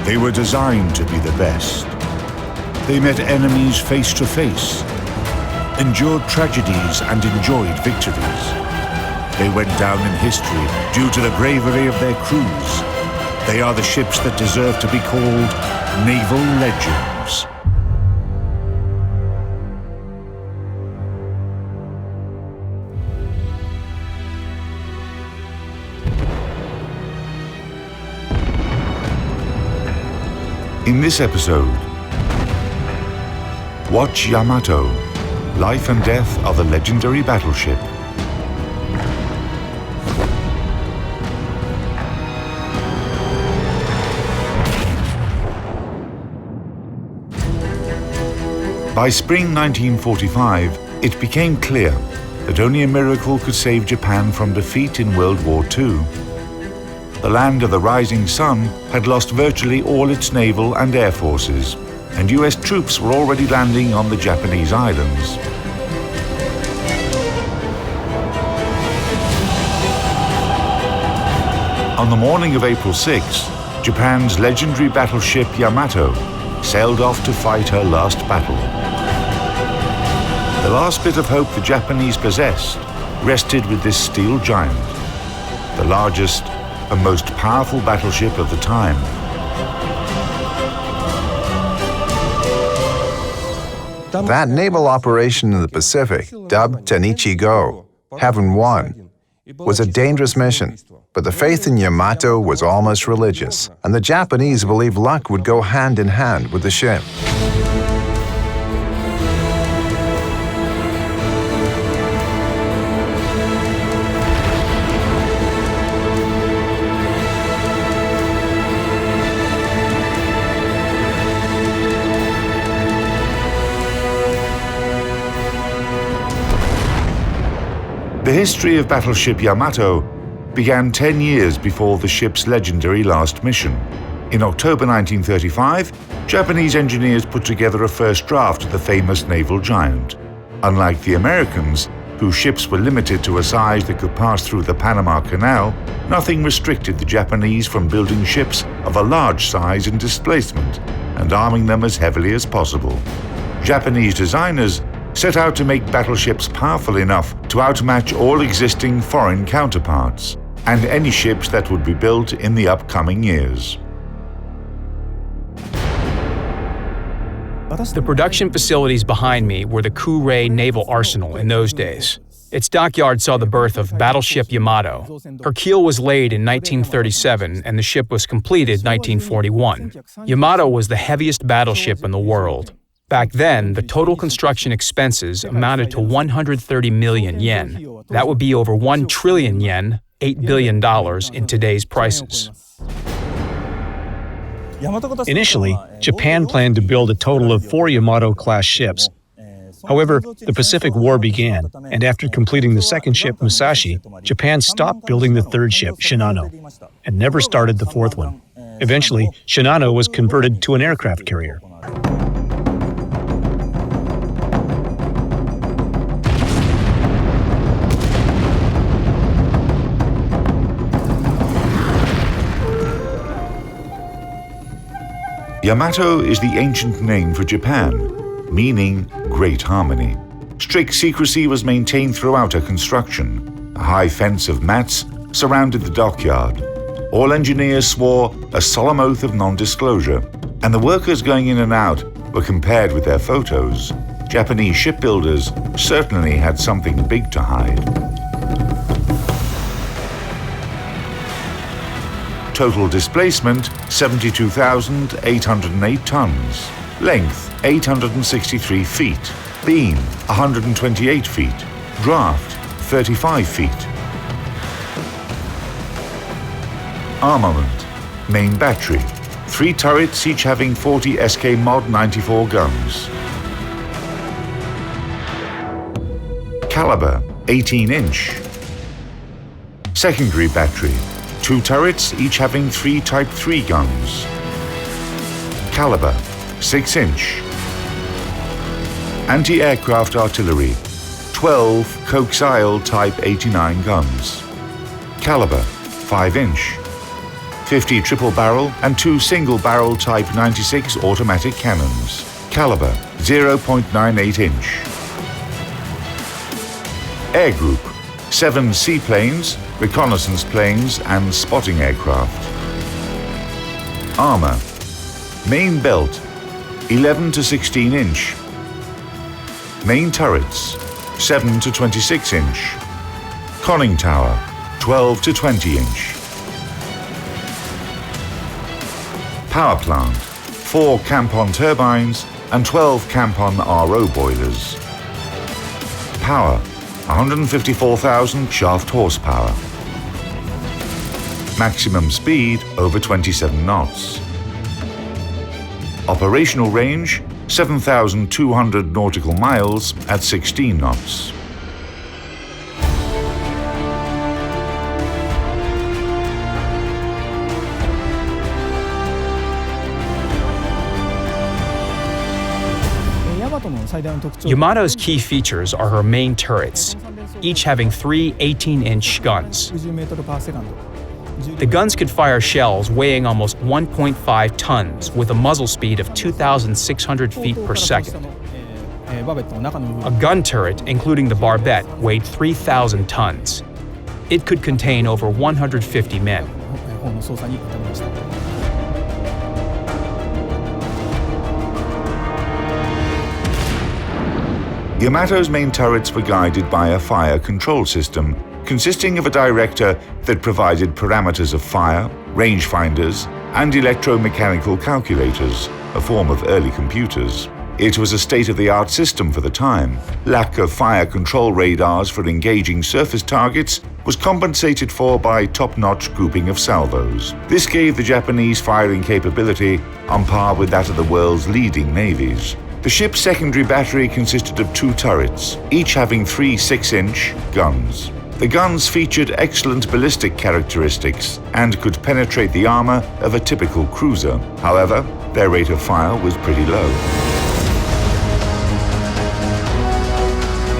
They were designed to be the best. They met enemies face to face, endured tragedies and enjoyed victories. They went down in history due to the bravery of their crews. They are the ships that deserve to be called Naval Legends. In this episode, watch Yamato, Life and Death of the Legendary Battleship. By spring 1945, it became clear that only a miracle could save Japan from defeat in World War II. The land of the rising sun had lost virtually all its naval and air forces, and US troops were already landing on the Japanese islands. On the morning of April 6, Japan's legendary battleship Yamato sailed off to fight her last battle. The last bit of hope the Japanese possessed rested with this steel giant, the largest and most powerful battleship of the time. That naval operation in the Pacific, dubbed Tenichi-go, Heaven Won, was a dangerous mission, but the faith in Yamato was almost religious, and the Japanese believed luck would go hand in hand with the ship. The history of battleship Yamato began 10 years before the ship's legendary last mission. In October 1935, Japanese engineers put together a first draft of the famous naval giant. Unlike the Americans, whose ships were limited to a size that could pass through the Panama Canal, nothing restricted the Japanese from building ships of a large size and displacement and arming them as heavily as possible. Japanese designers set out to make battleships powerful enough to outmatch all existing foreign counterparts and any ships that would be built in the upcoming years. The production facilities behind me were the Kure Naval Arsenal in those days. Its dockyard saw the birth of battleship Yamato. Her keel was laid in 1937 and the ship was completed in 1941. Yamato was the heaviest battleship in the world. Back then, the total construction expenses amounted to 130 million yen. That would be over 1 trillion yen, $8 billion in today's prices. Initially, Japan planned to build a total of 4 Yamato-class ships. However, the Pacific War began, and after completing the second ship, Musashi, Japan stopped building the third ship, Shinano, and never started the fourth one. Eventually, Shinano was converted to an aircraft carrier. Yamato is the ancient name for Japan, meaning great harmony. Strict secrecy was maintained throughout her construction. A high fence of mats surrounded the dockyard. All engineers swore a solemn oath of non-disclosure, and the workers going in and out were compared with their photos. Japanese shipbuilders certainly had something big to hide. Total displacement, 72,808 tons. Length, 863 feet. Beam, 128 feet. Draft, 35 feet. Armament, main battery. 3 turrets, each having 40 SK Mod 94 guns. Caliber, 18-inch. Secondary battery. 2 turrets, each having 3 Type 3 guns. Caliber, 6-inch. Anti-aircraft artillery, 12 coaxial Type 89 guns. Caliber, 5-inch. 50 triple-barrel and 2 single-barrel Type 96 automatic cannons. Caliber 0.98 inch. Air Group 7 seaplanes, reconnaissance planes and spotting aircraft. Armor. Main belt 11 to 16 inch. Main turrets 7 to 26 inch. Conning tower 12 to 20 inch. Power plant 4 Campon turbines and 12 Campon RO boilers. Power 154,000 shaft horsepower. Maximum speed over 27 knots. Operational range 7,200 nautical miles at 16 knots. Yamato's key features are her main turrets, each having 3 18-inch guns. The guns could fire shells weighing almost 1.5 tons with a muzzle speed of 2,600 feet per second. A gun turret, including the barbette, weighed 3,000 tons. It could contain over 150 men. Yamato's main turrets were guided by a fire control system consisting of a director that provided parameters of fire, rangefinders, and electromechanical calculators, a form of early computers. It was a state-of-the-art system for the time. Lack of fire control radars for engaging surface targets was compensated for by top-notch grouping of salvos. This gave the Japanese firing capability on par with that of the world's leading navies. The ship's secondary battery consisted of 2 turrets, each having 3 6-inch guns. The guns featured excellent ballistic characteristics and could penetrate the armor of a typical cruiser. However, their rate of fire was pretty low.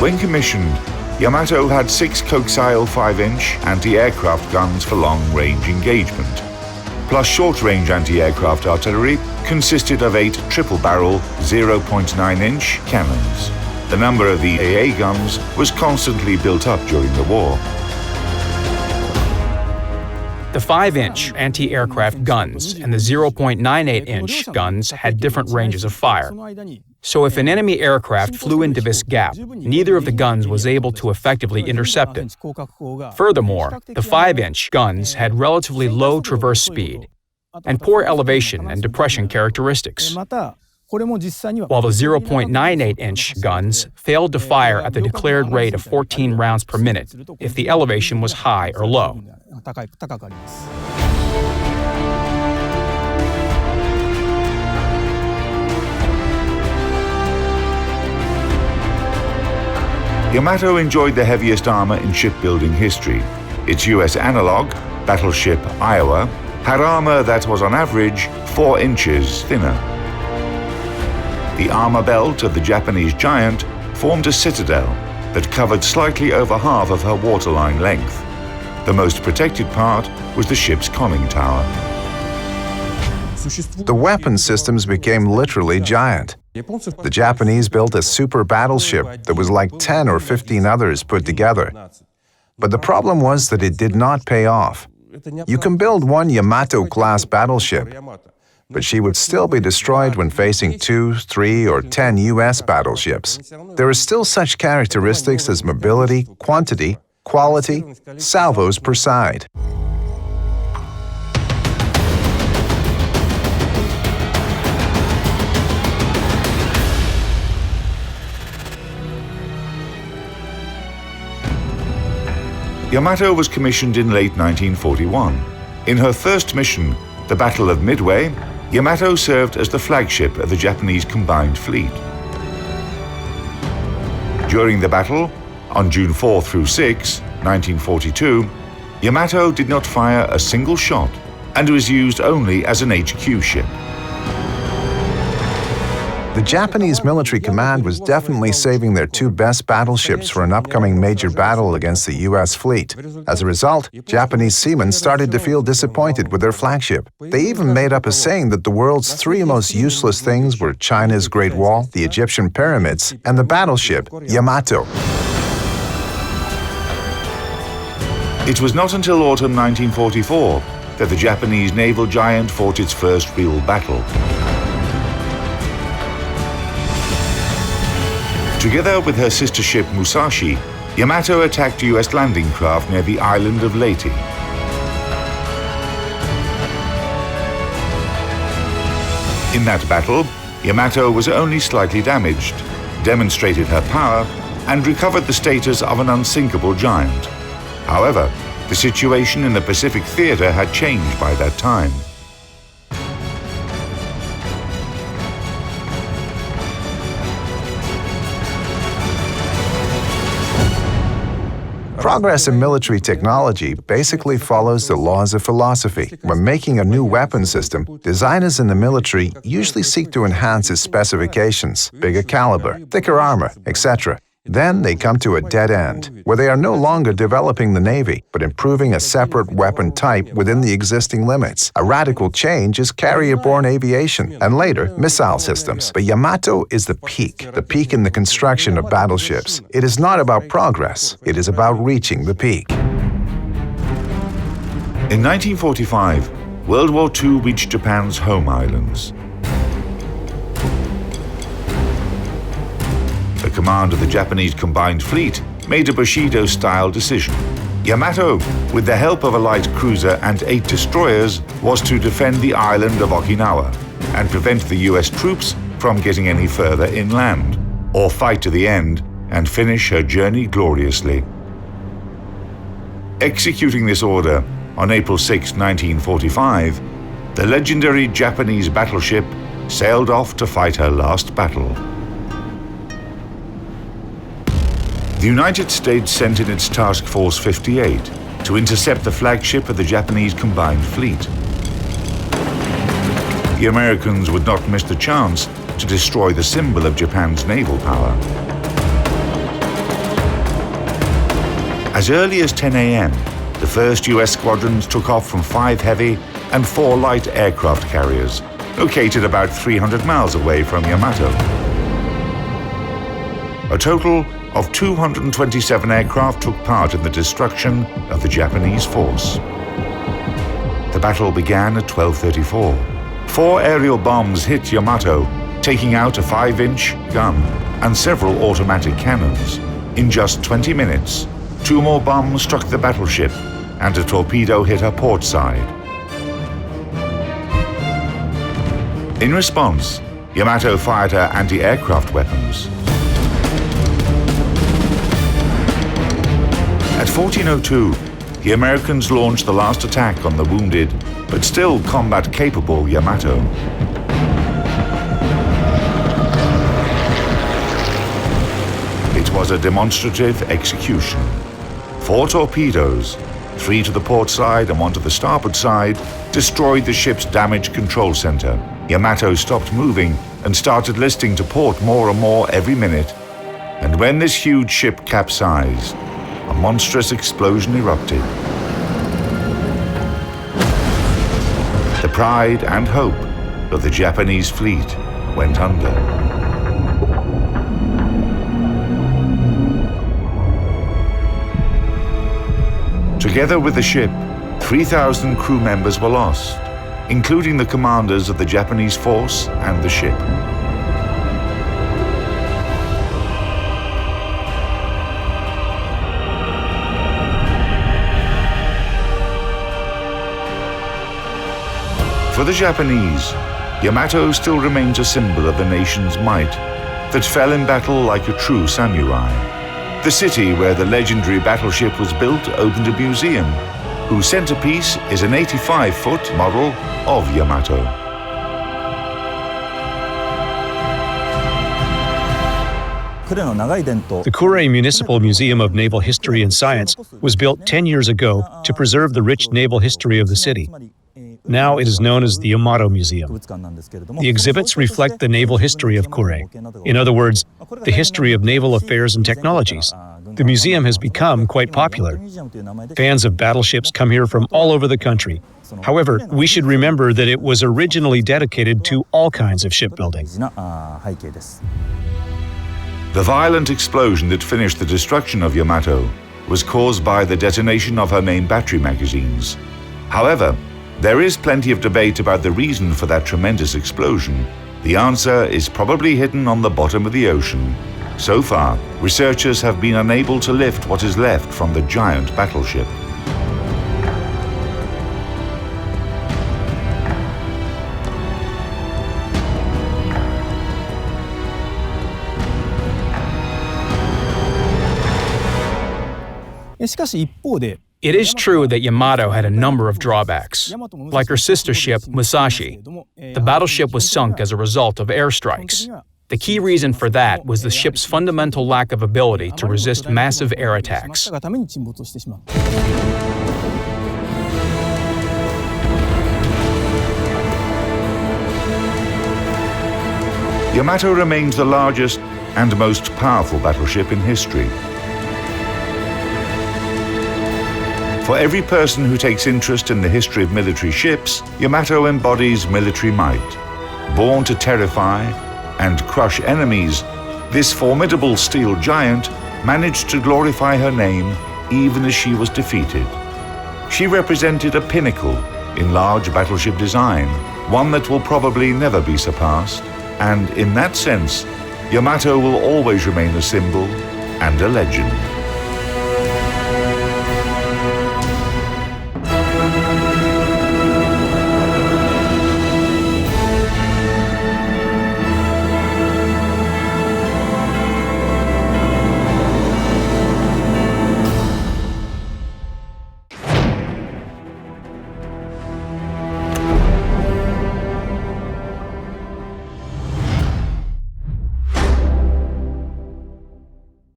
When commissioned, Yamato had 6 coaxial 5-inch anti-aircraft guns for long-range engagement, plus short-range anti-aircraft artillery consisted of 8 triple-barrel 0.9-inch cannons. The number of the AA guns was constantly built up during the war. The 5-inch anti-aircraft guns and the 0.98-inch guns had different ranges of fire. So if an enemy aircraft flew into this gap, neither of the guns was able to effectively intercept it. Furthermore, the 5-inch guns had relatively low traverse speed and poor elevation and depression characteristics, while the 0.98-inch guns failed to fire at the declared rate of 14 rounds per minute if the elevation was high or low. Yamato enjoyed the heaviest armor in shipbuilding history. Its US analog, battleship Iowa, had armor that was on average 4 inches thinner. The armor belt of the Japanese Giant formed a citadel that covered slightly over half of her waterline length. The most protected part was the ship's conning tower. The weapon systems became literally giant. The Japanese built a super battleship that was like 10 or 15 others put together. But the problem was that it did not pay off. You can build one Yamato-class battleship, but she would still be destroyed when facing 2, 3, or 10 US battleships. There are still such characteristics as mobility, quantity, quality, salvos per side. Yamato was commissioned in late 1941. In her first mission, the Battle of Midway, Yamato served as the flagship of the Japanese combined fleet. During the battle, on June 4 through 6, 1942, Yamato did not fire a single shot and was used only as an HQ ship. The Japanese military command was definitely saving their two best battleships for an upcoming major battle against the U.S. fleet. As a result, Japanese seamen started to feel disappointed with their flagship. They even made up a saying that the world's three most useless things were China's Great Wall, the Egyptian pyramids, and the battleship Yamato. It was not until autumn 1944 that the Japanese naval giant fought its first real battle. Together with her sister ship Musashi, Yamato attacked US landing craft near the island of Leyte. In that battle, Yamato was only slightly damaged, demonstrated her power, and recovered the status of an unsinkable giant. However, the situation in the Pacific theater had changed by that time. Progress in military technology basically follows the laws of philosophy. When making a new weapon system, designers in the military usually seek to enhance its specifications, bigger caliber, thicker armor, etc. Then they come to a dead end, where they are no longer developing the Navy, but improving a separate weapon type within the existing limits. A radical change is carrier-borne aviation, and later, missile systems. But Yamato is the peak in the construction of battleships. It is not about progress, it is about reaching the peak. In 1945, World War II reached Japan's home islands. The command of the Japanese combined fleet made a Bushido-style decision. Yamato, with the help of a light cruiser and 8 destroyers, was to defend the island of Okinawa and prevent the US troops from getting any further inland, or fight to the end and finish her journey gloriously. Executing this order on April 6, 1945, the legendary Japanese battleship sailed off to fight her last battle. The United States sent in its Task Force 58 to intercept the flagship of the Japanese combined fleet. The Americans would not miss the chance to destroy the symbol of Japan's naval power. As early as 10 a.m., the first US squadrons took off from 5 heavy and 4 light aircraft carriers, located about 300 miles away from Yamato. A total of 227 aircraft took part in the destruction of the Japanese force. The battle began at 12:34. 4 aerial bombs hit Yamato, taking out a 5-inch gun and several automatic cannons. In just 20 minutes, 2 more bombs struck the battleship and a torpedo hit her port side. In response, Yamato fired her anti-aircraft weapons. At 14:02, the Americans launched the last attack on the wounded, but still combat-capable Yamato. It was a demonstrative execution. 4 torpedoes, 3 to the port side and 1 to the starboard side, destroyed the ship's damage control center. Yamato stopped moving and started listing to port more and more every minute. And when this huge ship capsized, a monstrous explosion erupted. The pride and hope of the Japanese fleet went under. Together with the ship, 3,000 crew members were lost, including the commanders of the Japanese force and the ship. For the Japanese, Yamato still remains a symbol of the nation's might that fell in battle like a true samurai. The city where the legendary battleship was built opened a museum, whose centerpiece is an 85-foot model of Yamato. The Kure Municipal Museum of Naval History and Science was built 10 years ago to preserve the rich naval history of the city. Now it is known as the Yamato Museum. The exhibits reflect the naval history of Kure. In other words, the history of naval affairs and technologies. The museum has become quite popular. Fans of battleships come here from all over the country. However, we should remember that it was originally dedicated to all kinds of shipbuilding. The violent explosion that finished the destruction of Yamato was caused by the detonation of her main battery magazines. However, there is plenty of debate about the reason for that tremendous explosion. The answer is probably hidden on the bottom of the ocean. So far, researchers have been unable to lift what is left from the giant battleship. It is true that Yamato had a number of drawbacks. Like her sister ship, Musashi, the battleship was sunk as a result of airstrikes. The key reason for that was the ship's fundamental lack of ability to resist massive air attacks. Yamato remains the largest and most powerful battleship in history. For every person who takes interest in the history of military ships, Yamato embodies military might. Born to terrify and crush enemies, this formidable steel giant managed to glorify her name even as she was defeated. She represented a pinnacle in large battleship design, one that will probably never be surpassed, and in that sense, Yamato will always remain a symbol and a legend.